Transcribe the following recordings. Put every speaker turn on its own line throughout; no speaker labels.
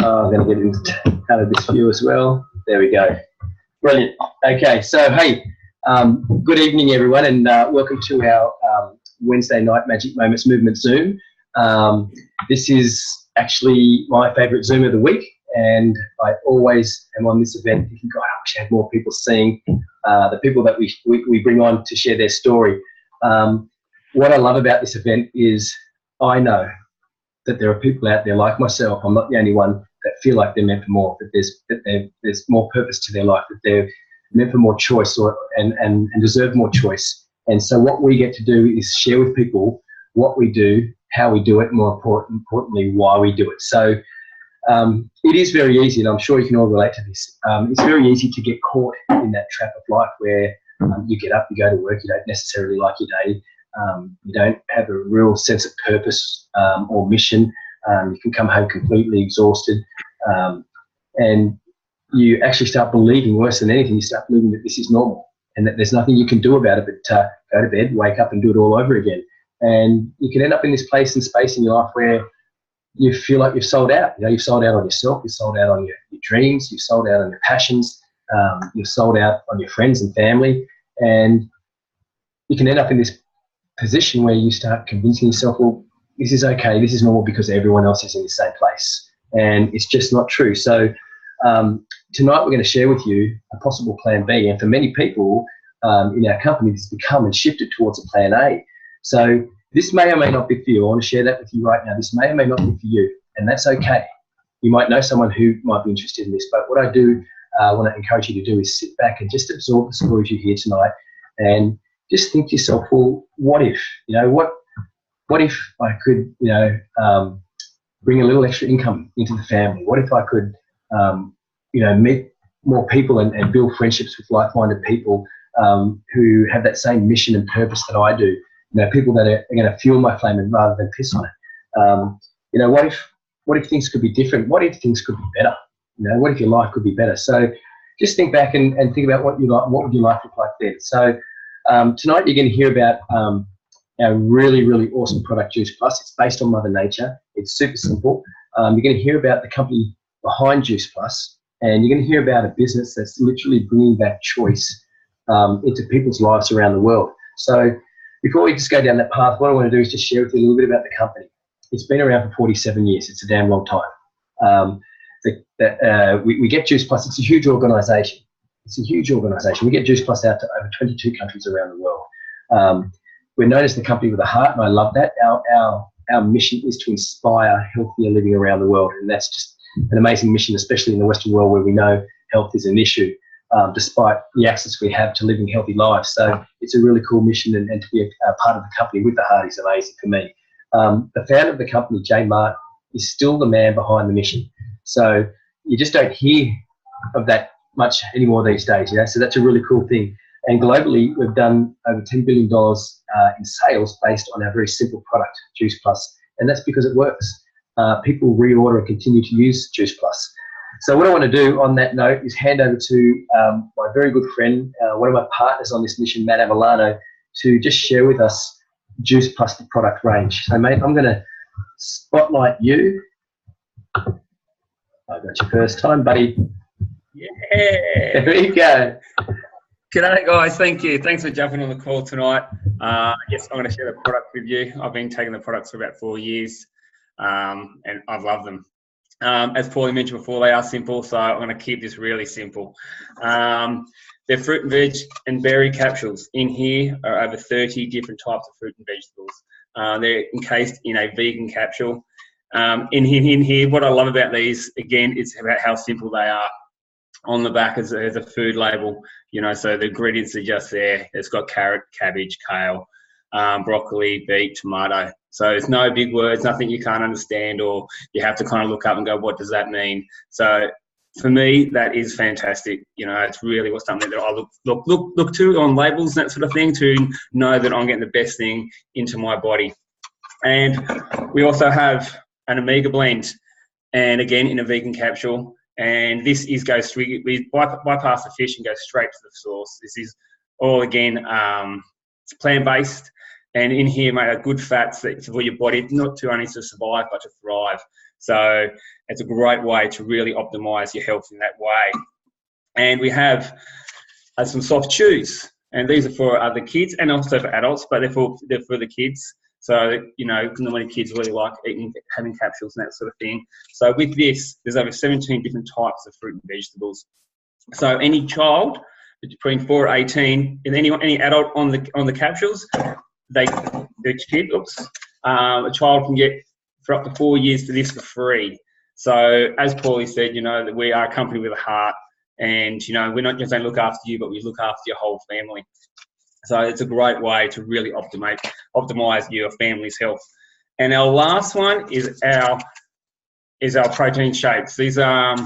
I'm going to get it out of this view as well. There we go. Brilliant. Okay, so hey, good evening everyone, and welcome to our Wednesday night Magic Moments Movement Zoom. This is actually my favourite Zoom of the week, and I always am on this event thinking, God, I wish I had more people seeing the people that we bring on to share their story. What I love about this event is I know that there are people out there like myself, I'm not the only one, that feel like they're meant for more, that there's more purpose to their life, that they're meant for more choice and deserve more choice. And so what we get to do is share with people what we do, how we do it, more importantly, why we do it. So it is very easy, and I'm sure you can all relate to this. It's very easy to get caught in that trap of life where you get up, you go to work, you don't necessarily like your day, you don't have a real sense of purpose or mission. You can come home completely exhausted, and you actually start believing, worse than anything, you start believing that this is normal and that there's nothing you can do about it but go to bed, wake up and do it all over again. And you can end up in this place and space in your life where you feel like you've sold out. You know, you've sold out on yourself, you've sold out on your dreams, you've sold out on your passions, you've sold out on your friends and family, and you can end up in this position where you start convincing yourself, well, this is okay, this is normal because everyone else is in the same place. And it's just not true. So tonight we're going to share with you a possible plan B. And for many people in our company, this has become and shifted towards a plan A. So this may or may not be for you. I want to share that with you right now. This may or may not be for you, and that's okay. You might know someone who might be interested in this, but what I do want to encourage you to do is sit back and just absorb the stories you hear tonight and just think to yourself, well, what if, what if I could, bring a little extra income into the family? What if I could, meet more people and build friendships with like-minded people who have that same mission and purpose that I do? People that are going to fuel my flame and rather than piss on it. What if things could be different? What if things could be better? What if your life could be better? So just think back and think about what would your life look like then? So tonight you're going to hear about our really, really awesome product, Juice Plus. It's based on Mother Nature. It's super simple. You're going to hear about the company behind Juice Plus, and you're going to hear about a business that's literally bringing back choice into people's lives around the world. So before we just go down that path, what I want to do is just share with you a little bit about the company. It's been around for 47 years. It's a damn long time. We get Juice Plus. It's a huge organisation. It's a huge organisation. We get Juice Plus out to over 22 countries around the world. We're known as the company with a heart, and I love that. Our mission is to inspire healthier living around the world, and that's just an amazing mission, especially in the Western world where we know health is an issue, despite the access we have to living healthy lives. So it's a really cool mission, and to be a part of the company with the heart is amazing for me. The founder of the company, Jay Martin, is still the man behind the mission. So you just don't hear of that much anymore these days, so that's a really cool thing. And globally, we've done over $10 billion in sales based on our very simple product, Juice Plus, and that's because it works. People reorder and continue to use Juice Plus. So what I want to do on that note is hand over to my very good friend, one of my partners on this mission, Matt Avellano, to just share with us Juice Plus, the product range. So, mate, I'm going to spotlight you. I got you first time, buddy.
Yeah.
There we go.
G'day, guys. Thank you. Thanks for jumping on the call tonight. Yes, I'm going to share the product with you. I've been taking the products for about 4 years, and I've loved them. As Paulie mentioned before, they are simple, so I'm going to keep this really simple. They're fruit and veg and berry capsules. In here are over 30 different types of fruit and vegetables. They're encased in a vegan capsule. In here, what I love about these, again, it's about how simple they are. On the back is a food label, so the ingredients are just there. It's got carrot, cabbage, kale, broccoli, beet, tomato. So it's no big words, nothing you can't understand, or you have to kind of look up and go, what does that mean? So for me, that is fantastic. It's really something that I look to on labels and that sort of thing to know that I'm getting the best thing into my body. And we also have an omega blend, and again in a vegan capsule. And this goes through, we bypass the fish and go straight to the source. This is all, again, it's plant-based. And in here, mate, are good fats that for your body, not to only to survive, but to thrive. So it's a great way to really optimize your health in that way. And we have some soft chews. And these are for other kids and also for adults, but they're for the kids. So, you know, not many kids really like having capsules and that sort of thing. So with this, there's over 17 different types of fruit and vegetables. So any child between 4 and 18, and any adult on the capsules, a child can get for up to 4 years for this for free. So as Paulie said, you know, that we are a company with a heart, and, you know, we're not just going to look after you, but we look after your whole family. So it's a great way to really optimize your family's health. And our last one is our protein shakes. These are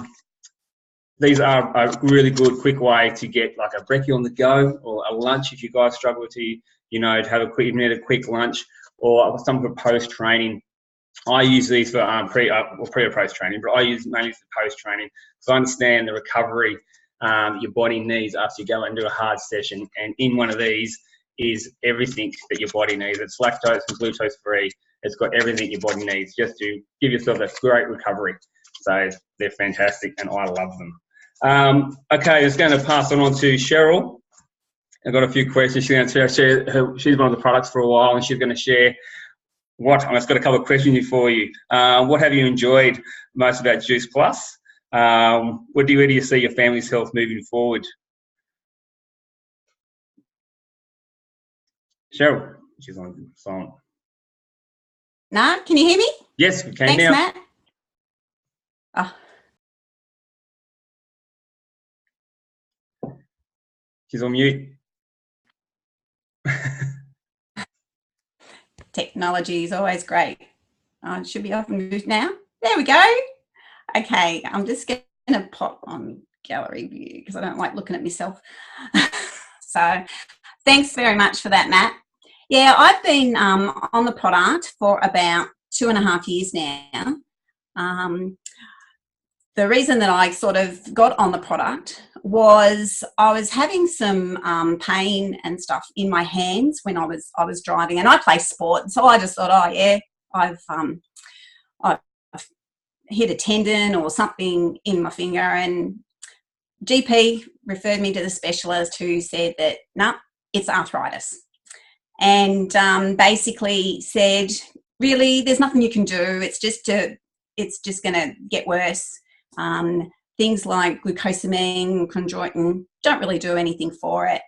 a really good, quick way to get like a brekkie on the go, or a lunch if you guys struggle to, you know, to have a quick lunch, or some for post training. I use these for pre or post training, but I use mainly for post training because I understand the recovery your body needs after you go and do a hard session. And in one of these is everything that your body needs. It's lactose and glucose free. It's got everything your body needs just to give yourself that great recovery. So they're fantastic, and I love them. Okay, I'm just going to pass it on to Cheryl. I've got a few questions. She's going to share. She's one of the products for a while, and she's going to share I've just got a couple of questions for you. What have you enjoyed most about Juice Plus? Where do you see your family's health moving forward? Cheryl, she's on silent.
Nah, can you hear me?
Yes, we can.
Thanks,
now.
Matt. Oh.
She's on mute.
Technology is always great. It should be off and move now. There we go. Okay, I'm just going to pop on gallery view because I don't like looking at myself. So thanks very much for that, Matt. Yeah, I've been on the product for about 2.5 years now. The reason that I sort of got on the product was I was having some pain and stuff in my hands when I was driving, and I play sport, so I just thought, oh yeah, I've hit a tendon or something in my finger, and GP referred me to the specialist who said that no, it's arthritis, and basically said, really, there's nothing you can do. It's just going to get worse. Things like glucosamine, chondroitin don't really do anything for it.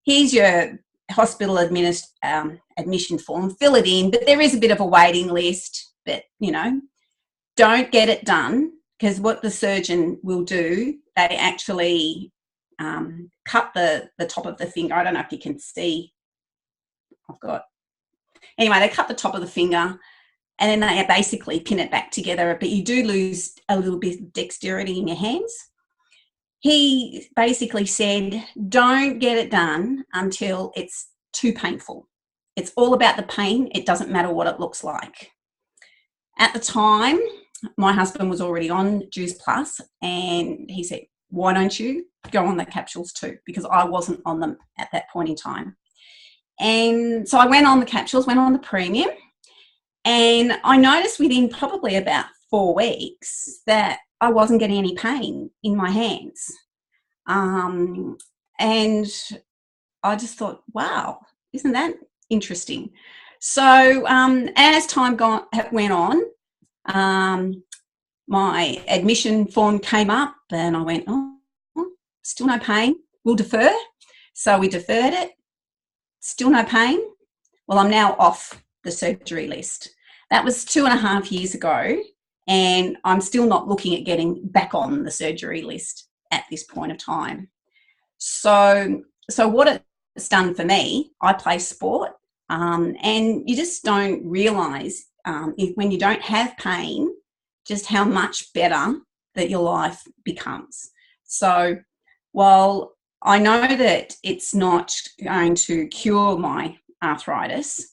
Here's your hospital admission form. Fill it in, but there is a bit of a waiting list. But, you know, don't get it done, because what the surgeon will do, they actually cut the top of the finger. I don't know if you can see. Anyway, they cut the top of the finger, and then they basically pin it back together, but you do lose a little bit of dexterity in your hands. He basically said, don't get it done until it's too painful. It's all about the pain. It doesn't matter what it looks like. At the time, my husband was already on Juice Plus, and he said, why don't you go on the capsules too? Because I wasn't on them at that point in time. And so I went on the capsules, went on the premium, and I noticed within probably about 4 weeks that I wasn't getting any pain in my hands. And I just thought, wow, isn't that interesting? So as time went on, my admission form came up, and I went, oh, still no pain. We'll defer. So we deferred it. Still no pain. Well, I'm now off the surgery list. That was 2.5 years ago, and I'm still not looking at getting back on the surgery list at this point of time. So what it's done for me, I play sport, and you just don't realise when you don't have pain just how much better that your life becomes. So while I know that it's not going to cure my arthritis,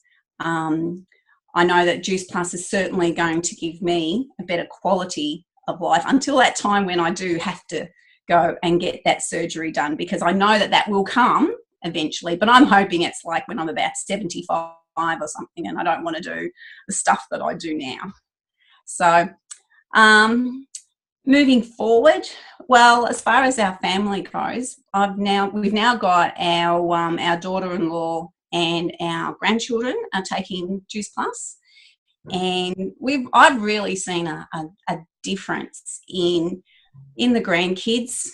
I know that Juice Plus is certainly going to give me a better quality of life until that time when I do have to go and get that surgery done, because I know that will come eventually, but I'm hoping it's like when I'm about 75 or something, and I don't want to do the stuff that I do now. So moving forward, well, as far as our family goes, we've now got our daughter-in-law and our grandchildren are taking Juice Plus, and I've really seen a difference in the grandkids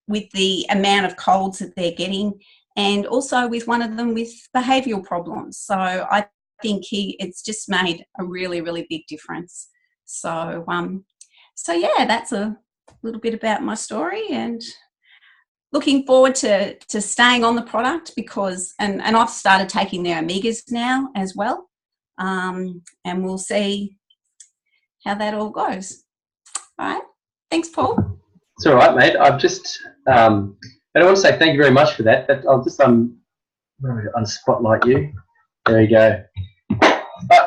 with the amount of colds that they're getting, and also with one of them with behavioural problems. So I think it's just made a really, really big difference. So yeah, that's a little bit about my story, and looking forward to staying on the product because, and I've started taking their omegas now as well, and we'll see how that all goes. All right, thanks, Paul.
It's all right, mate. I've just, and I want to say thank you very much for that. But I'll just unspotlight you. There you go.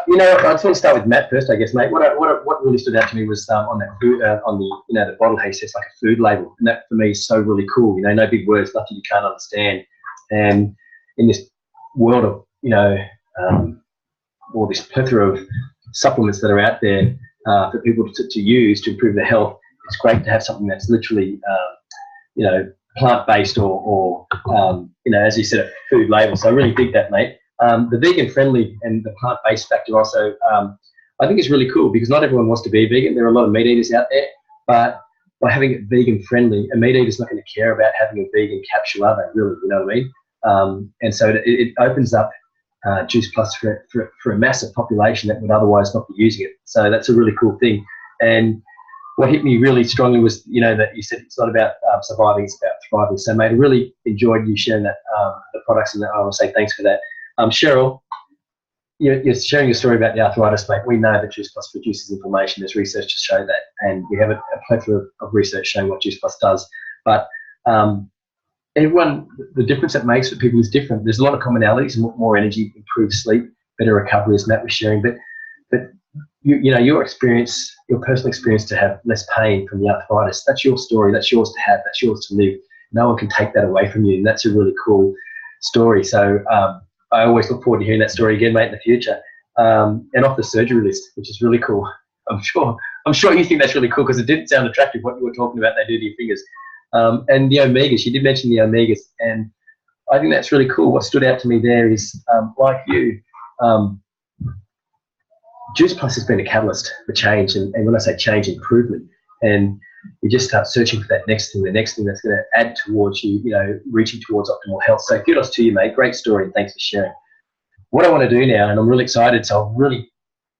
You know, I just want to start with Matt first, I guess, mate. What really stood out to me was on that food, on the bottle, he says like a food label, and that for me is so really cool. You know, no big words, nothing you can't understand. And in this world of all this plethora of supplements that are out there for people to use to improve their health, it's great to have something that's literally plant-based or as you said, a food label. So I really dig that, mate. The vegan friendly and the plant-based factor also, I think is really cool because not everyone wants to be vegan. There are a lot of meat eaters out there, but by having it vegan friendly, a meat eater's not going to care about having a vegan capsule, are they really? You know what I mean? And so it opens up Juice Plus for a massive population that would otherwise not be using it. So that's a really cool thing. And what hit me really strongly was, that you said it's not about surviving, it's about thriving. So, mate, I really enjoyed you sharing that, the products, and I want to say thanks for that. Cheryl, you're sharing your story about the arthritis, mate. We know that Juice Plus reduces inflammation. There's research to show that, and we have a plethora of research showing what Juice Plus does. But the difference it makes for people is different. There's a lot of commonalities: more energy, improved sleep, better recovery, as Matt was sharing. But your experience, your personal experience to have less pain from the arthritis, that's your story. That's yours to have. That's yours to live. No one can take that away from you, and that's a really cool story. So I always look forward to hearing that story again, mate, in the future. And off the surgery list, which is really cool. I'm sure you think that's really cool because it didn't sound attractive what you were talking about. They do to your fingers. And the omegas, you did mention the omegas, and I think that's really cool. What stood out to me there is, like you, Juice Plus has been a catalyst for change, and when I say change, improvement. And you just start searching for that next thing, the next thing that's going to add towards you, reaching towards optimal health. So kudos to you, mate. Great story, and thanks for sharing. What I want to do now, and I'm really excited, so I'll really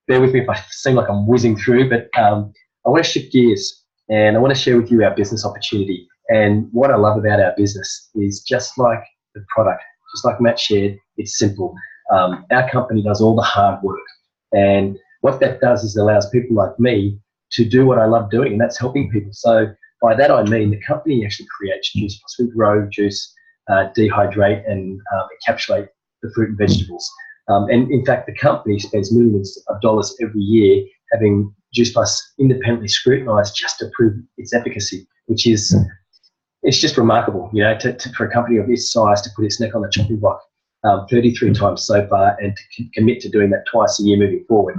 bear with me if I seem like I'm whizzing through, but I want to shift gears, and I want to share with you our business opportunity. And what I love about our business is just like the product, just like Matt shared, it's simple. Our company does all the hard work, and what that does is allows people like me to do what I love doing, and that's helping people. So by that I mean the company actually creates Juice Plus. We grow juice, dehydrate and encapsulate the fruit and vegetables. And in fact, the company spends millions of dollars every year having Juice Plus independently scrutinised just to prove its efficacy, which is, it's just remarkable, for a company of this size to put its neck on the chopping block 33 times so far and to commit to doing that twice a year moving forward.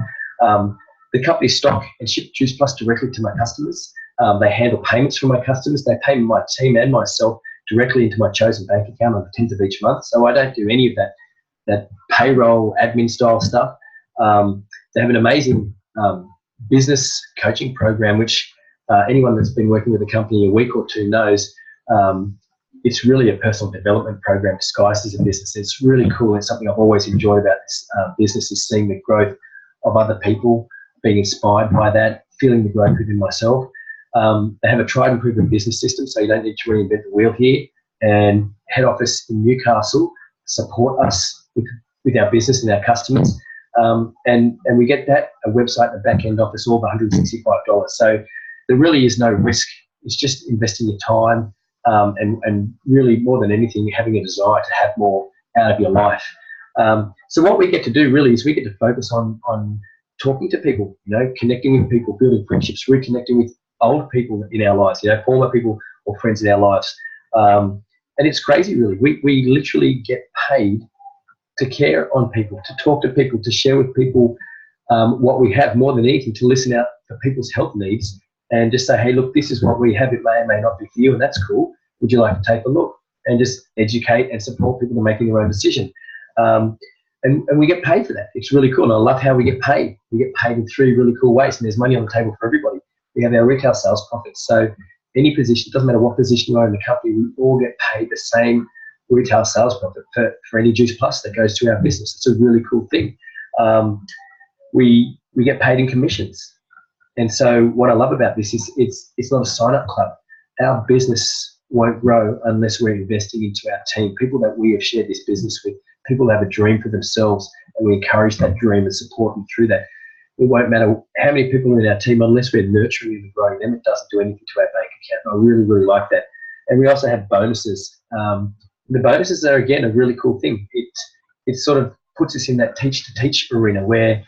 The company stock and ship Juice Plus directly to my customers. They handle payments for my customers. They pay my team and myself directly into my chosen bank account on the 10th of each month. So I don't do any of that payroll admin style stuff. They have an amazing business coaching program, which anyone that's been working with the company a week or two knows. It's really a personal development program disguised as a business. It's really cool. It's something I've always enjoyed about this business, is seeing the growth of other people, being inspired by that, feeling the growth within myself. They have a tried and proven business system, so you don't need to reinvent the wheel here. And head office in Newcastle support us with our business and our customers. And we get that, a website and a back end office, all for $165. So there really is no risk. It's just investing your time and really more than anything, having a desire to have more out of your life. So what we get to do really is we get to focus on talking to people, connecting with people, building friendships, reconnecting with old people in our lives, former people or friends in our lives. And it's crazy, really. We literally get paid to care on people, to talk to people, to share with people what we have, more than anything, to listen out for people's health needs and just say, hey, look, this is what we have. It may or may not be for you, and that's cool. Would you like to take a look? And just educate and support people to making their own decision. And we get paid for that. It's really cool. And I love how we get paid. We get paid in 3 really cool ways, and there's money on the table for everybody. We have our retail sales profits. So any position, doesn't matter what position you are in the company, we all get paid the same retail sales profit for any Juice Plus that goes to our business. It's a really cool thing. We get paid in commissions. And so what I love about this is it's not a sign-up club. Our business won't grow unless we're investing into our team, people that we have shared this business with, people who have a dream for themselves, and we encourage that dream and support them through that. It won't matter how many people are in our team, unless we're nurturing and growing them, it doesn't do anything to our bank account. I really, really like that. And we also have bonuses. The bonuses are, again, a really cool thing. It sort of puts us in that teach-to-teach arena where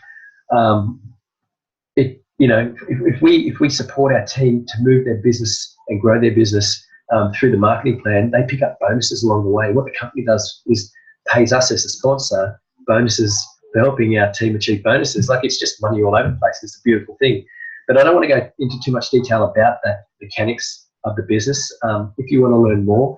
if we support our team to move their business and grow their business through the marketing plan, they pick up bonuses along the way. What the company does is pays us as a sponsor bonuses for helping our team achieve bonuses. Like, it's just money all over the place. It's a beautiful thing. But I don't want to go into too much detail about the mechanics of the business. If you want to learn more,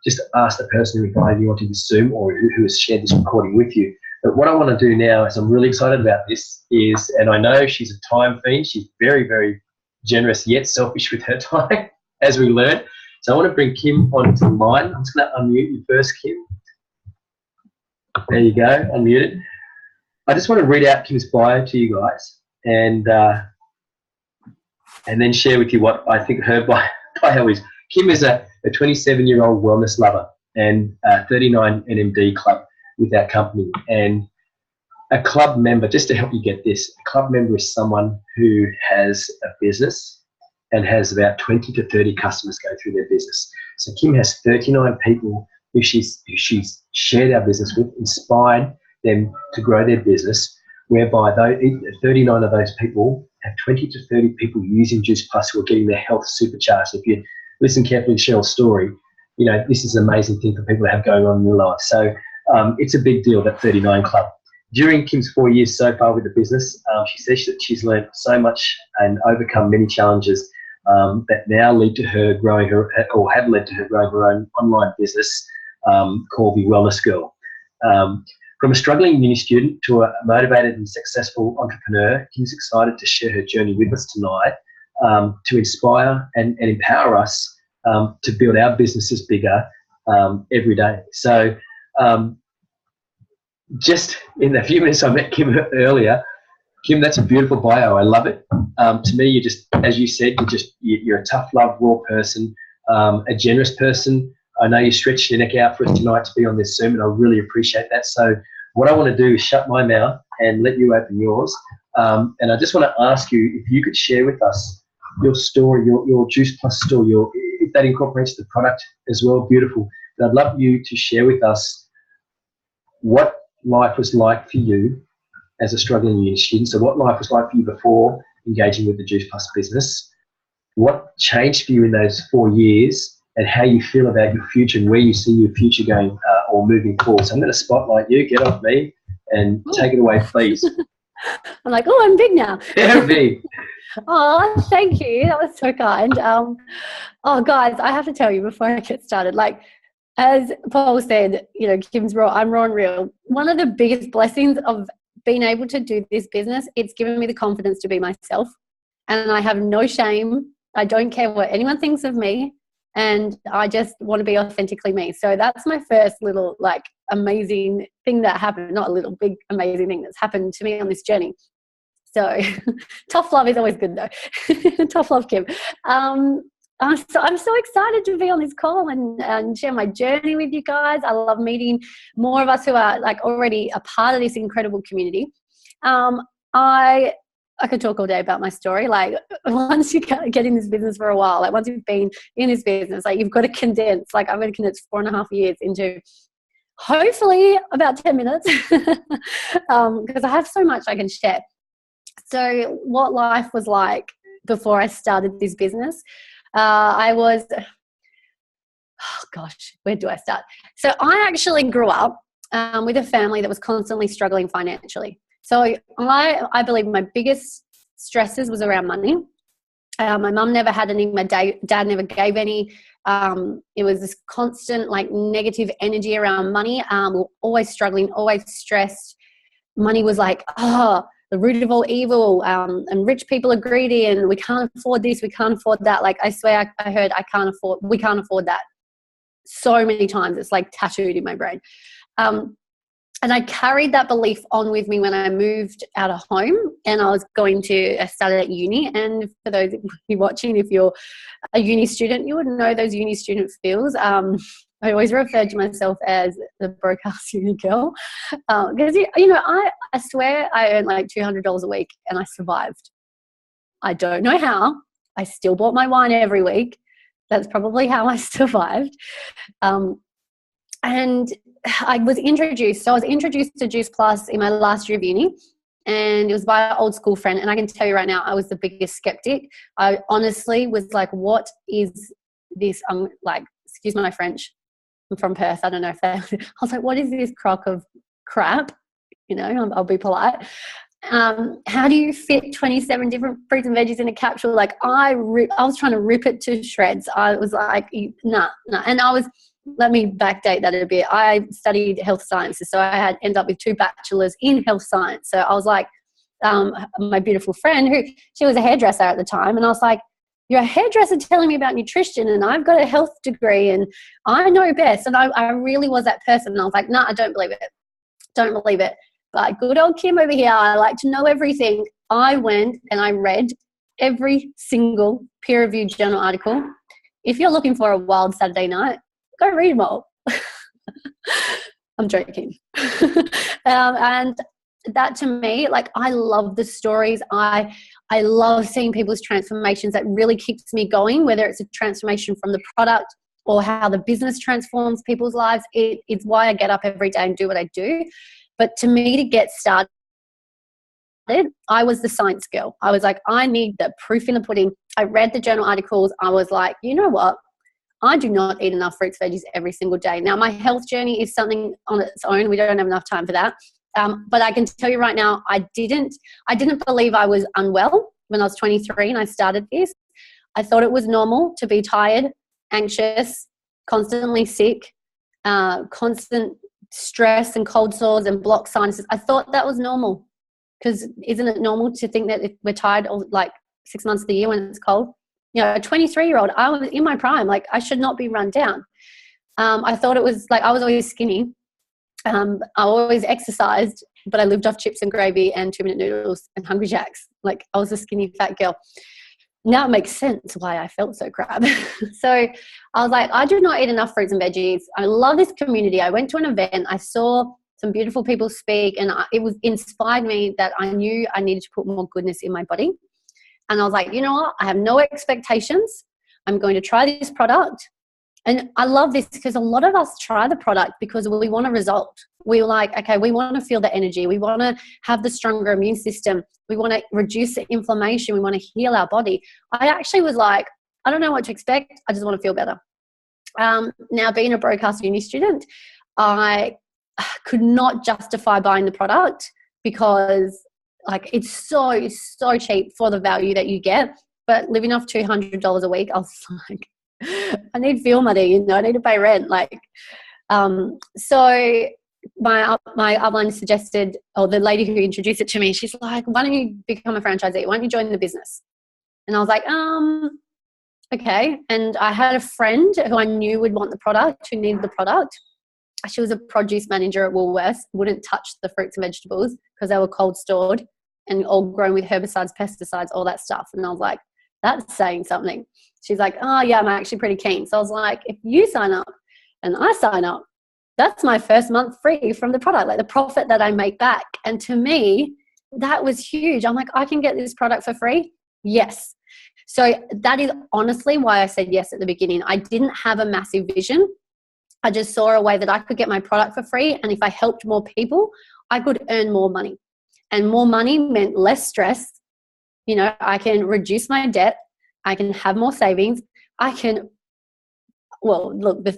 just ask the person who invited you onto this Zoom or who has shared this recording with you. But what I want to do now is, I'm really excited about this, and I know she's a time fiend. She's very, very generous yet selfish with her time, as we learn. So I want to bring Kim onto the line. I'm just going to unmute you first, Kim. There you go, unmuted. I just want to read out Kim's bio to you guys, and then share with you what I think her bio is. Kim is a 27-year-old wellness lover and 39 NMD club with our company. And a club member, just to help you get this, a club member is someone who has a business and has about 20 to 30 customers go through their business. So Kim has 39 people who she's shared our business with, inspired them to grow their business, whereby 39 of those people have 20 to 30 people using Juice Plus who are getting their health supercharged. If you listen carefully to Cheryl's story, you know, this is an amazing thing for people to have going on in their life. So it's a big deal, that 39 club. During Kim's 4 years so far with the business, she says that she's learned so much and overcome many challenges that now lead to her growing have led to her growing her own online business called The Wellness Girl. From a struggling uni student to a motivated and successful entrepreneur, Kim's excited to share her journey with us tonight to inspire and empower us to build our businesses bigger every day. So just in the few minutes I met Kim earlier, Kim, that's a beautiful bio. I love it. To me, you just, as you said, you're a tough love, raw person, a generous person. I know you stretched your neck out for us tonight to be on this Zoom, and I really appreciate that. So what I want to do is shut my mouth and let you open yours. And I just want to ask you if you could share with us your story, your Juice Plus story, if that incorporates the product as well, beautiful. But I'd love you to share with us what life was like for you as a struggling uni student. So what life was like for you before engaging with the Juice Plus business, what changed for you in those 4 years, and how you feel about your future and where you see your future going or moving forward. So I'm going to spotlight you, get off me, and take it away, please.
I'm like, oh, I'm big now.
Yeah, big.
Oh, thank you. That was so kind. Oh, guys, I have to tell you before I get started, like, as Paul said, you know, Kim's raw, I'm raw and real. One of the biggest blessings of being able to do this business, it's given me the confidence to be myself. And I have no shame. I don't care what anyone thinks of me. And I just want to be authentically me. So that's my first little, like, amazing thing that happened. Not a little, big, amazing thing that's happened to me on this journey. So tough love is always good, though. Tough love, Kim. I'm so excited to be on this call and share my journey with you guys. I love meeting more of us who are, like, already a part of this incredible community. I could talk all day about my story. Like, once you get in this business for a while, like, once you've been in this business, like, you've got to condense. Like, I'm going to condense 4.5 years into hopefully about 10 minutes because I have so much I can share. So what life was like before I started this business, oh gosh, where do I start? So I actually grew up with a family that was constantly struggling financially. So I believe my biggest stresses was around money. My mum never had any, my dad never gave any. It was this constant like negative energy around money. We were always struggling, always stressed. Money was like, the root of all evil, and rich people are greedy and we can't afford this, we can't afford that. Like I swear I heard we can't afford that so many times. It's like tattooed in my brain. And I carried that belief on with me when I moved out of home and I was going to study at uni. And for those of you watching, if you're a uni student, you would know those uni student feels. I always referred to myself as the broke-ass uni girl because, I swear I earned like $200 a week and I survived. I don't know how. I still bought my wine every week. That's probably how I survived. And I was introduced to Juice Plus in my last year of uni, and it was by an old school friend. And I can tell you right now, I was the biggest skeptic. I honestly was like, what is this? I'm like, excuse my French, I'm from Perth. I don't know if I was like, what is this crock of crap? I'll be polite. How do you fit 27 different fruits and veggies in a capsule? Like I was trying to rip it to shreds. I was like, nah. And let me backdate that a bit. I studied health sciences, so I ended up with 2 bachelors in health science. So I was like, my beautiful friend, she was a hairdresser at the time, and I was like, you're a hairdresser telling me about nutrition, and I've got a health degree, and I know best. And I really was that person. And I was like, no, I don't believe it. Don't believe it. But good old Kim over here, I like to know everything. I went and I read every single peer-reviewed journal article. If you're looking for a wild Saturday night, go read them all. I'm joking. And that to me, like I love the stories. I love seeing people's transformations. That really keeps me going, whether it's a transformation from the product or how the business transforms people's lives. It's why I get up every day and do what I do. But to me, to get started, I was the science girl. I was like, I need the proof in the pudding. I read the journal articles. I was like, you know what? I do not eat enough fruits, veggies every single day. Now, my health journey is something on its own. We don't have enough time for that. But I can tell you right now, I didn't believe I was unwell when I was 23 and I started this. I thought it was normal to be tired, anxious, constantly sick, constant stress and cold sores and blocked sinuses. I thought that was normal because isn't it normal to think that if we're tired all, like 6 months of the year when it's cold? A 23-year-old, I was in my prime. Like I should not be run down. I thought it was like I was always skinny. I always exercised, but I lived off chips and gravy and 2-minute noodles and Hungry Jacks. Like I was a skinny fat girl. Now it makes sense why I felt so crap. So I was like, I do not eat enough fruits and veggies. I love this community. I went to an event. I saw some beautiful people speak, and it inspired me that I knew I needed to put more goodness in my body. And I was like, you know what? I have no expectations. I'm going to try this product. And I love this because a lot of us try the product because we want a result. We're like, okay, we want to feel the energy. We want to have the stronger immune system. We want to reduce the inflammation. We want to heal our body. I actually was like, I don't know what to expect. I just want to feel better. Now, being a broadcast uni student, I could not justify buying the product because like it's so cheap for the value that you get. But living off $200 a week, I was like, I need fuel money, I need to pay rent. So my upline suggested, or the lady who introduced it to me, she's like, why don't you become a franchisee? Why don't you join the business? And I was like, okay. And I had a friend who I knew would want the product, who needed the product. She was a produce manager at Woolworths, wouldn't touch the fruits and vegetables because they were cold stored and all grown with herbicides, pesticides, all that stuff. And I was like, that's saying something. She's like, oh yeah, I'm actually pretty keen. So I was like, if you sign up and I sign up, that's my first month free from the product, like the profit that I make back. And to me, that was huge. I'm like, I can get this product for free? Yes. So that is honestly why I said yes at the beginning. I didn't have a massive vision. I just saw a way that I could get my product for free. And if I helped more people, I could earn more money. And more money meant less stress. I can reduce my debt. I can have more savings. The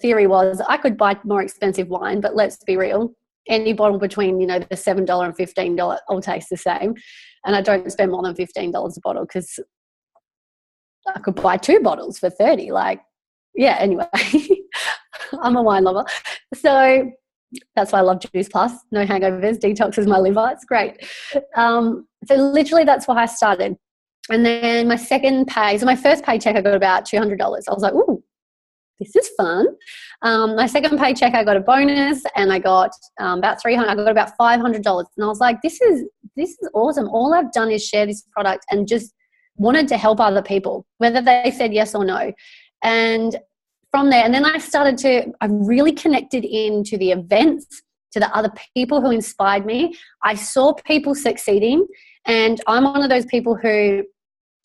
theory was I could buy more expensive wine, but let's be real. any bottle between, you know, the $7 and $15 all tastes the same. And I don't spend more than $15 a bottle because I could buy 2 bottles for $30. Like, yeah, anyway, I'm a wine lover. So that's why I love Juice Plus. No hangovers, detoxes my liver. It's great. So literally that's why I started. And then my second pay, so my first paycheck, I got about $200. I was like, ooh, this is fun. My second paycheck, I got a bonus, and I got about $300. I got about $500, and I was like, this is awesome. All I've done is share this product and just wanted to help other people, whether they said yes or no. And from there, and then I really connected into the events, to the other people who inspired me. I saw people succeeding, and I'm one of those people who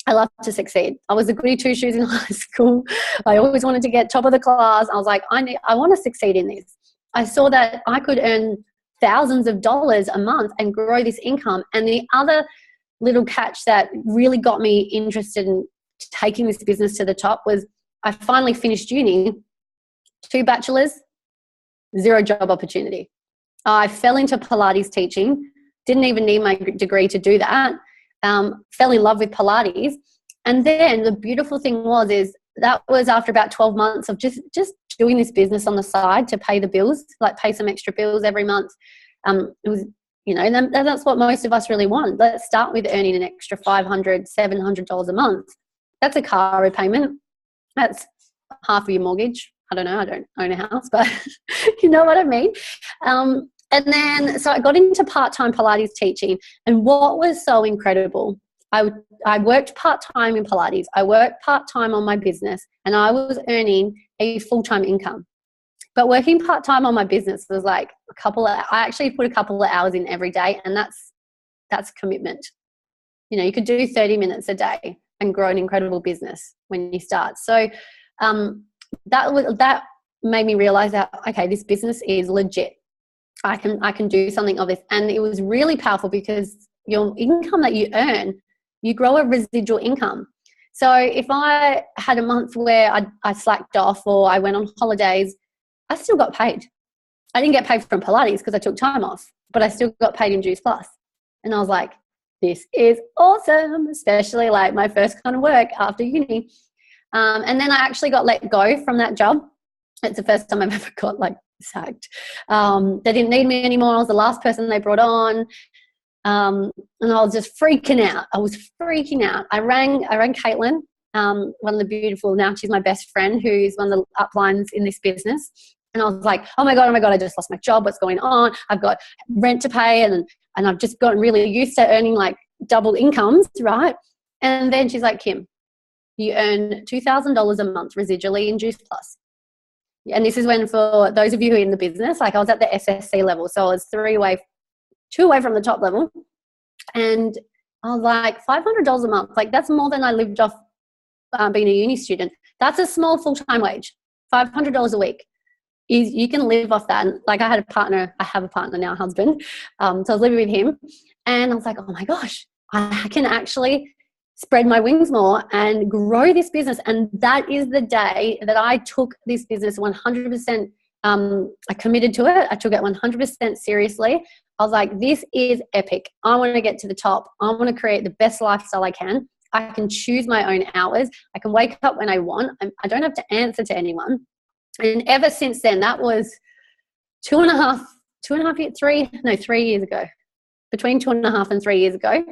I love to succeed. I was a goody two-shoes in high school. I always wanted to get top of the class. I was like, I want to succeed in this. I saw that I could earn thousands of dollars a month and grow this income. And the other little catch that really got me interested in taking this business to the top was I finally finished uni, 2 bachelors, 0 job opportunity. I fell into Pilates teaching, didn't even need my degree to do that. Fell in love with Pilates. And then the beautiful thing is that was after about 12 months of just doing this business on the side to pay the bills, like pay some extra bills every month. It was, you know, and that's what most of us really want. Let's start with earning an extra $500, $700 a month. That's a car repayment. That's half of your mortgage. I don't know. I don't own a house, but you know what I mean? And then, so I got into part-time Pilates teaching, and what was so incredible, I worked part-time in Pilates, I worked part-time on my business, and I was earning a full-time income. But working part-time on my business was like I actually put a couple of hours in every day, and that's commitment. You know, you could do 30 minutes a day and grow an incredible business when you start. So that made me realize that, okay, this business is legit. I can do something of this. And it was really powerful because your income that you earn, you grow a residual income. So if I had a month where I slacked off or I went on holidays, I still got paid. I didn't get paid from Pilates because I took time off, but I still got paid in Juice Plus. And I was like, this is awesome, especially like my first kind of work after uni. And then I actually got let go from that job. It's the first time I've ever got like sacked. They didn't need me anymore. I was the last person they brought on. And I was just freaking out. I rang Caitlin, one of the beautiful, now she's my best friend, who's one of the uplines in this business. And I was like, oh my God, I just lost my job. What's going on? I've got rent to pay and I've just gotten really used to earning like double incomes, right? And then she's like, Kim, you earn $2,000 a month residually in Juice Plus. And this is when, for those of you who are in the business, like I was at the SSC level. So I was 2 away from the top level. And I was like, $500 a month. Like that's more than I lived off being a uni student. That's a small full-time wage, $500 a week. You can live off that. And like I have a partner now, husband. So I was living with him and I was like, oh my gosh, I can actually spread my wings more and grow this business. And that is the day that I took this business 100%. I committed to it. I took it 100% seriously. I was like, this is epic. I want to get to the top. I want to create the best lifestyle I can. I can choose my own hours. I can wake up when I want. I don't have to answer to anyone. And ever since then, that was 3 years ago, between 2.5 and 3 years ago.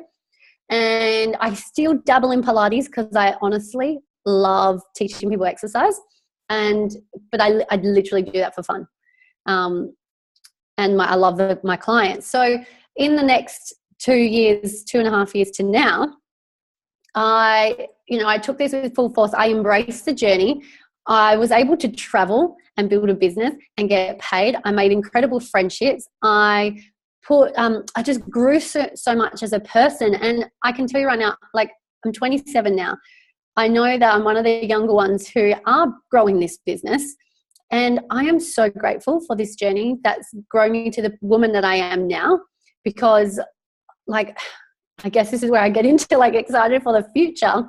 And I still dabble in Pilates because I honestly love teaching people exercise. But I literally do that for fun. And I love my clients. So in the next 2 years, 2.5 years to now, I took this with full force. I embraced the journey. I was able to travel and build a business and get paid. I made incredible friendships. I just grew so much as a person. And I can tell you right now, like I'm 27 now. I know that I'm one of the younger ones who are growing this business. And I am so grateful for this journey that's grown me to the woman that I am now, because like, I guess this is where I get into like excited for the future.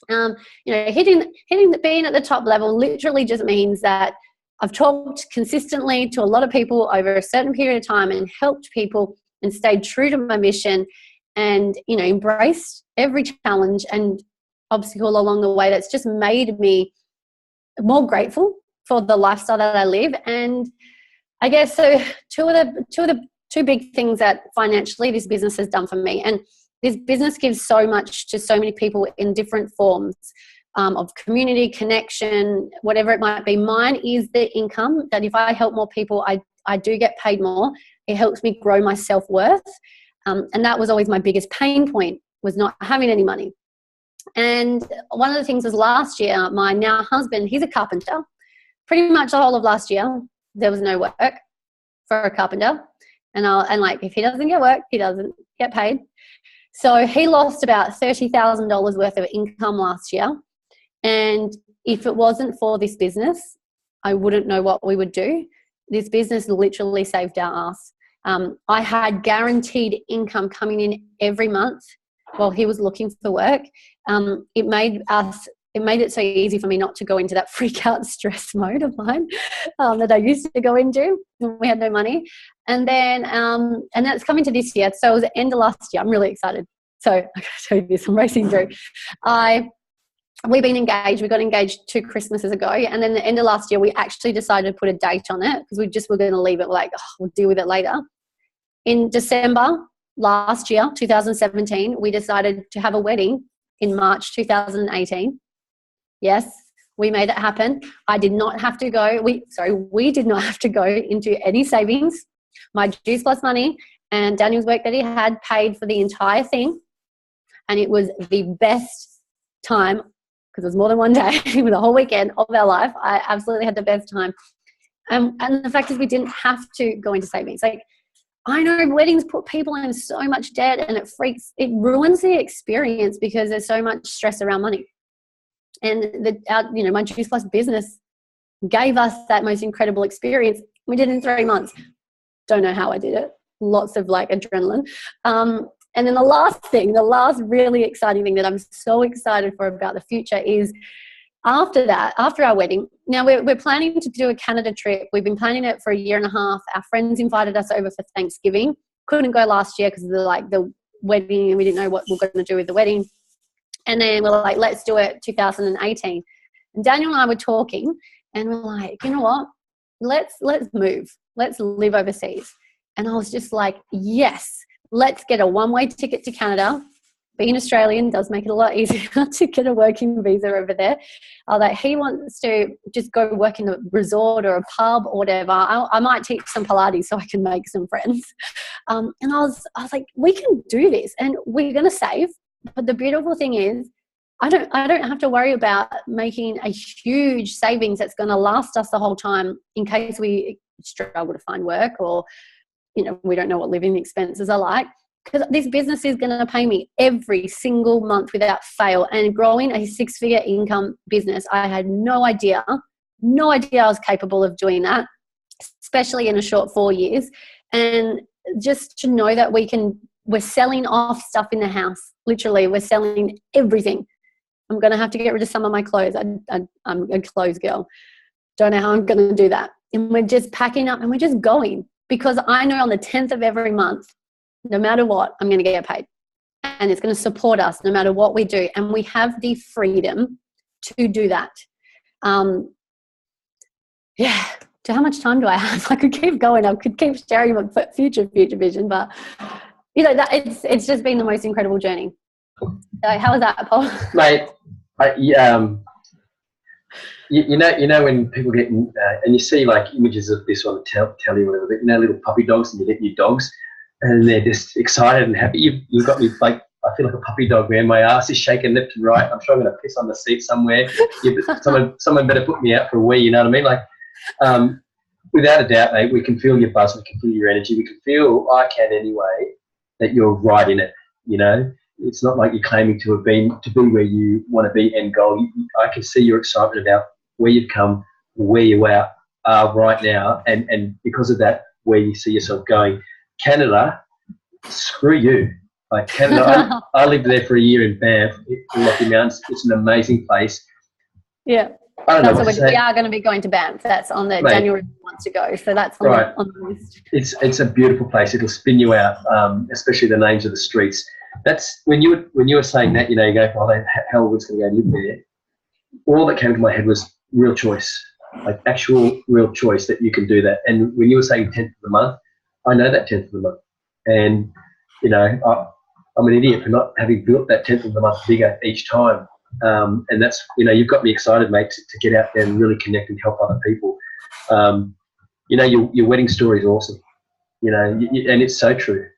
Being at the top level literally just means that I've talked consistently to a lot of people over a certain period of time and helped people and stayed true to my mission and, you know, embraced every challenge and obstacle along the way. That's just made me more grateful for the lifestyle that I live. And I guess so two big things that financially this business has done for me, and this business gives so much to so many people in different forms of community, connection, whatever it might be. Mine is the income, that if I help more people, I do get paid more. It helps me grow my self-worth. And that was always my biggest pain point, was not having any money. And one of the things was last year, my now husband, he's a carpenter. Pretty much the whole of last year, there was no work for a carpenter. And like, if he doesn't get work, he doesn't get paid. So he lost about $30,000 worth of income last year. And if it wasn't for this business, I wouldn't know what we would do. This business literally saved our ass. I had guaranteed income coming in every month while he was looking for work. It made it so easy for me not to go into that freak out stress mode of mine that I used to go into when we had no money. And then, and that's coming to this year. So it was the end of last year. I'm really excited. So I got to tell you this, I'm racing through. We've been engaged. We got engaged 2 Christmases ago. And then the end of last year, we actually decided to put a date on it because we just were going to leave it. We're like, oh, we'll deal with it later. In December last year, 2017, we decided to have a wedding in March 2018. Yes, we made it happen. I did not have to go. We did not have to go into any savings. My Juice Plus money and Daniel's work that he had paid for the entire thing. And it was the best time, because it was more than one day, with the whole weekend of our life. I absolutely had the best time. And the fact is we didn't have to go into savings. Like, I know weddings put people in so much debt and it ruins the experience because there's so much stress around money. And my Juice Plus business gave us that most incredible experience. We did it in 3 months. Don't know how I did it. Lots of like adrenaline. And then the last really exciting thing that I'm so excited for about the future is after our wedding. Now we're planning to do a Canada trip. We've been planning it for a year and a half. Our friends invited us over for Thanksgiving. Couldn't go last year because of the wedding, and we didn't know what we were going to do with the wedding. And then we're like, let's do it 2018. And Daniel and I were talking, and we're like, you know what? Let's move. Let's live overseas. And I was just like, yes, let's get a one-way ticket to Canada. Being Australian does make it a lot easier to get a working visa over there. Although he wants to just go work in a resort or a pub or whatever. I might teach some Pilates so I can make some friends. And I was like, we can do this, and we're going to save. But the beautiful thing is, I don't have to worry about making a huge savings that's going to last us the whole time in case we struggle to find work, or we don't know what living expenses are like. Because this business is going to pay me every single month without fail. And growing a 6-figure income business, I had no idea I was capable of doing that, especially in a short 4 years. And just to know that we're selling off stuff in the house. Literally, we're selling everything. I'm going to have to get rid of some of my clothes. I'm a clothes girl. Don't know how I'm going to do that. And we're just packing up and we're just going, because I know on the 10th of every month, no matter what, I'm going to get paid. And it's going to support us no matter what we do. And we have the freedom to do that. Yeah. So how much time do I have? I could keep going. I could keep sharing my future vision, but it's just been the most incredible journey. So how was that, Paul?
Mate, you know when people get and you see like images of this on the telly or whatever, but little puppy dogs, and you get new dogs, and they're just excited and happy. You've got me like, I feel like a puppy dog, man. My ass is shaking left and right. I'm sure I'm going to piss on the seat somewhere. Someone better put me out for a wee. You know what I mean? Like, without a doubt, mate, we can feel your buzz. We can feel your energy. We can feel, I can anyway, that you're right in it. It's not like you're claiming to be where you want to be, end goal. I can see your excitement about where you've come, where you are right now, and because of that, where you see yourself going. Canada, screw you. Like Canada, I lived there for a year in Banff, in Rocky Mountains. It's an amazing place.
Yeah.
I don't know.
That's we are going to be going to Banff. That's on the January wants to go. So that's on, on the list.
It's a beautiful place. It'll spin you out, especially the names of the streets. That's when you were saying that, you go, oh, hell, was going to go live there. All that came to my head was real choice, like actual real choice that you can do that. And when you were saying 10th of the month, I know that 10th of the month. And, I'm an idiot for not having built that 10th of the month bigger each time. And that's, you've got me excited, mate, to get out there and really connect and help other people. Your wedding story is awesome, and it's so true.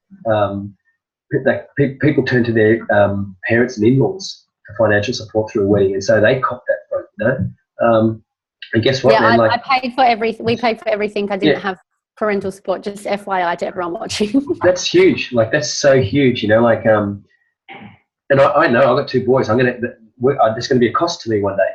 People turn to their parents and in-laws for financial support through a wedding, and so they cop that, and guess what, man?
I paid for everything. We paid for everything. I didn't have parental support, just FYI to everyone watching.
That's huge. Like, that's so huge, and I know I've got 2 boys. There's going to be a cost to me one day,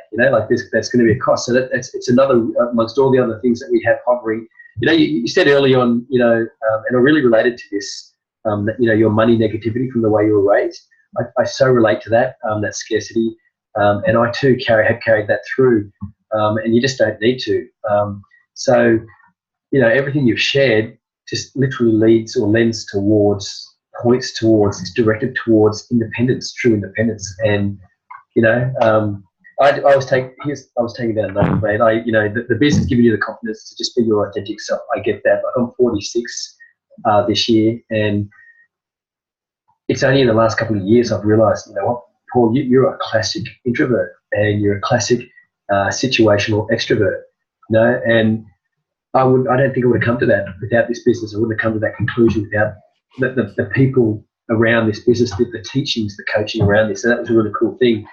that's going to be a cost. So it's another amongst all the other things that we have hovering. You said early on, and I really related to this, that, your money negativity from the way you were raised. I so relate to that, that scarcity. And I too have carried that through, and you just don't need to. So, everything you've shared just literally leads or lends towards, points towards, is directed towards independence, true independence. And, I was taking down a note, mate. The business giving you the confidence to just be your authentic self. I get that. I'm 46 this year, and it's only in the last couple of years I've realised, what, Paul, you're a classic introvert, and you're a classic situational extrovert. And I don't think I would have come to that without this business. I wouldn't have come to that conclusion without the people around this business, the teachings, the coaching around this. So that was a really cool thing.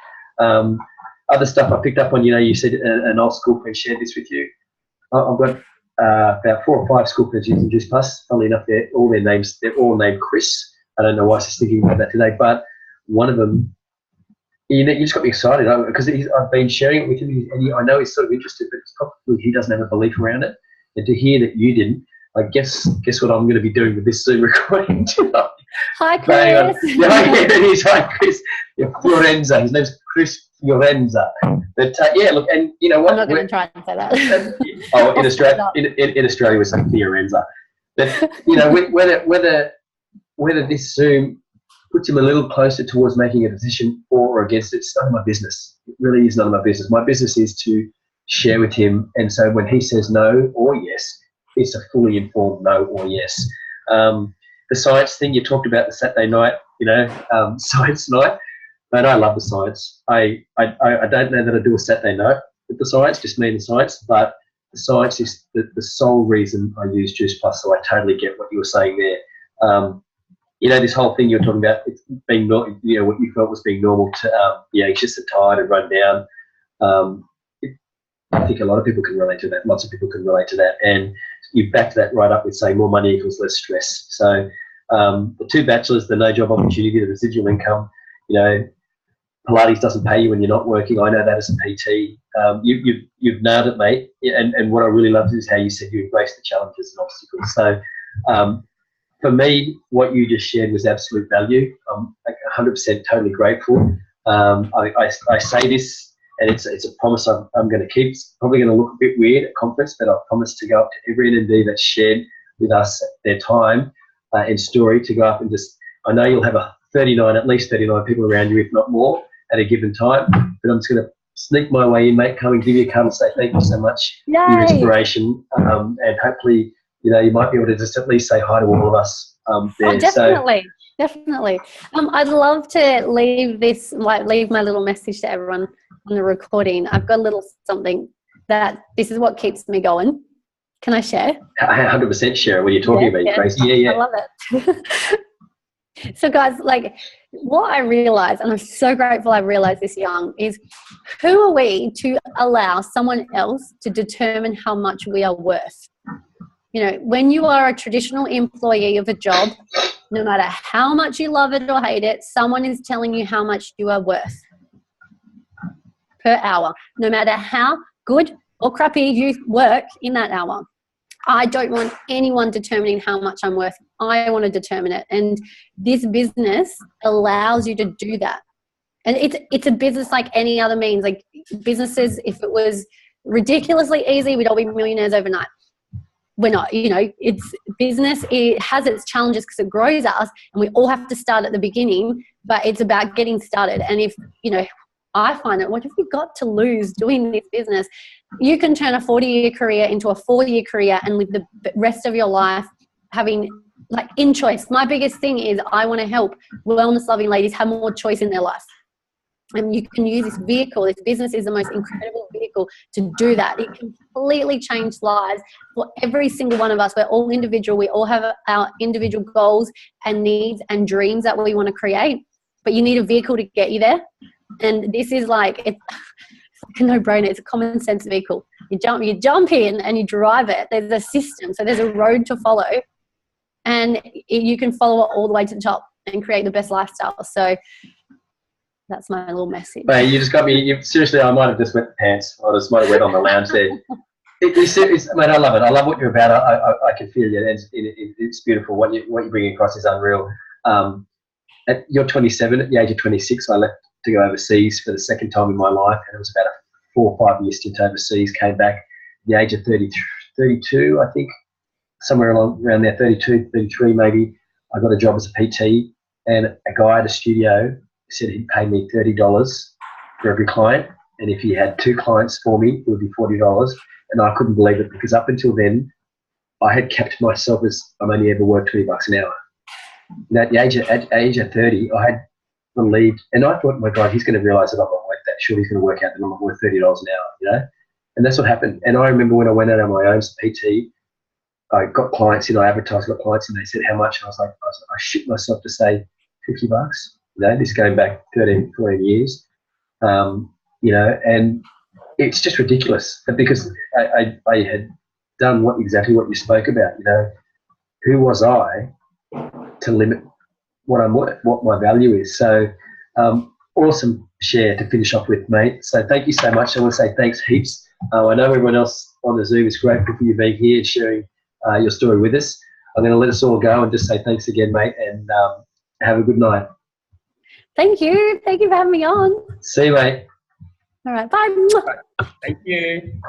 Other stuff I picked up on, you said an old school friend shared this with you. I've got about 4 or 5 school friends using Juice Plus. Funnily enough, they're all named Chris. I don't know why I was just thinking about that today, but one of them, you just got me excited because I've been sharing it with him, and I know he's sort of interested, but it's probably he doesn't have a belief around it. And to hear that you didn't, guess what I'm going to be doing with this Zoom recording tonight.
Hi, Chris.
It is. Hi, Chris. Fiorenza. His name's Chris Fiorenza. But look, and you know what?
I'm not going to try and say that.
In Australia, we're saying Fiorenza. But whether this Zoom puts him a little closer towards making a decision for or against it, it's none of my business. It really is none of my business. My business is to share with him, and so when he says no or yes, it's a fully informed no or yes. The science thing you talked about, the Saturday night, science night, and I love the science. I don't know that I do a Saturday night with the science, just me and the science, but the science is the sole reason I use Juice Plus, so I totally get what you were saying there. This whole thing you're talking about, it's being, what you felt was being normal to be anxious and tired and run down. I think a lot of people can relate to that. Lots of people can relate to that. And you backed that right up with saying more money equals less stress. So the 2 bachelors, the no job opportunity, the residual income, Pilates doesn't pay you when you're not working. I know that as a PT. You've nailed it, mate. And what I really loved is how you said you embrace the challenges and obstacles. So for me, what you just shared was absolute value. I'm 100% totally grateful. I say this, and it's a promise I'm going to keep. It's probably going to look a bit weird at conference, but I've promised to go up to every NMD that's shared with us their time and story, to go up and just, I know you'll have at least 39 people around you, if not more, at a given time, but I'm just going to sneak my way in, mate, come and give you a cuddle, say thank you so much for your inspiration, and hopefully, you might be able to just at least say hi to all of us there.
Oh, definitely. Definitely. I'd love to leave my little message to everyone on the recording. I've got a little something that this is what keeps me going. Can I share?
100% share. When you're talking about you, Tracy. Yeah.
I love it. So guys, what I realized, and I'm so grateful I realized this young, is who are we to allow someone else to determine how much we are worth? When you are a traditional employee of a job, no matter how much you love it or hate it, someone is telling you how much you are worth per hour, no matter how good or crappy you work in that hour. I don't want anyone determining how much I'm worth. I want to determine it. And this business allows you to do that. And it's a business like any other means. Like businesses, if it was ridiculously easy, we'd all be millionaires overnight. We're not, it's business. It has its challenges because it grows us, and we all have to start at the beginning, but it's about getting started. And if, I find that what have you got to lose doing this business? You can turn a 40-year career into a 4-year career and live the rest of your life having, like, in choice. My biggest thing is I want to help wellness-loving ladies have more choice in their life. And you can use this vehicle. This business is the most incredible vehicle to do that. It completely changed lives for every single one of us. We're all individual. We all have our individual goals and needs and dreams that we want to create. But you need a vehicle to get you there. And this is like, it's like a no-brainer. It's a common sense vehicle. You jump in and you drive it. There's a system. So there's a road to follow. And you can follow it all the way to the top and create the best lifestyle. So that's my little message.
Mate, you just got me. Seriously, I might have just wet the pants. I just might have wet on the lounge there. Mate, I love it. I love what you're about. I can feel you. It's beautiful. What you're bringing across is unreal. You're 27. At the age of 26, I left to go overseas for the second time in my life, and it was about a 4 or 5 year stint overseas. Came back at the age of 32, I think, somewhere around there, 32, 33 maybe. I got a job as a PT, and a guy at a studio said he'd pay me $30 for every client, and if he had 2 clients for me, it would be $40. And I couldn't believe it, because up until then, I had kept myself as I'm only ever worked $20 an hour. And at the age of 30, I had believed, and I thought, my God, he's going to realise that I'm not worth that. Surely he's going to work out that I'm not worth $30 an hour, And that's what happened. And I remember when I went out on my own as a PT, I got clients, I advertised, got clients, and they said how much, and I was like, I shit myself to say $50. This going back 13, 14 years, and it's just ridiculous, because I had done exactly what you spoke about. Who was I to limit what I'm worth, what my value is? So awesome share to finish off with, mate. So thank you so much. I want to say thanks heaps. I know everyone else on the Zoom is grateful for you being here and sharing your story with us. I'm going to let us all go and just say thanks again, mate, and have a good night.
Thank you. Thank you for having me on.
See you, mate.
All right. Bye.
Thank you.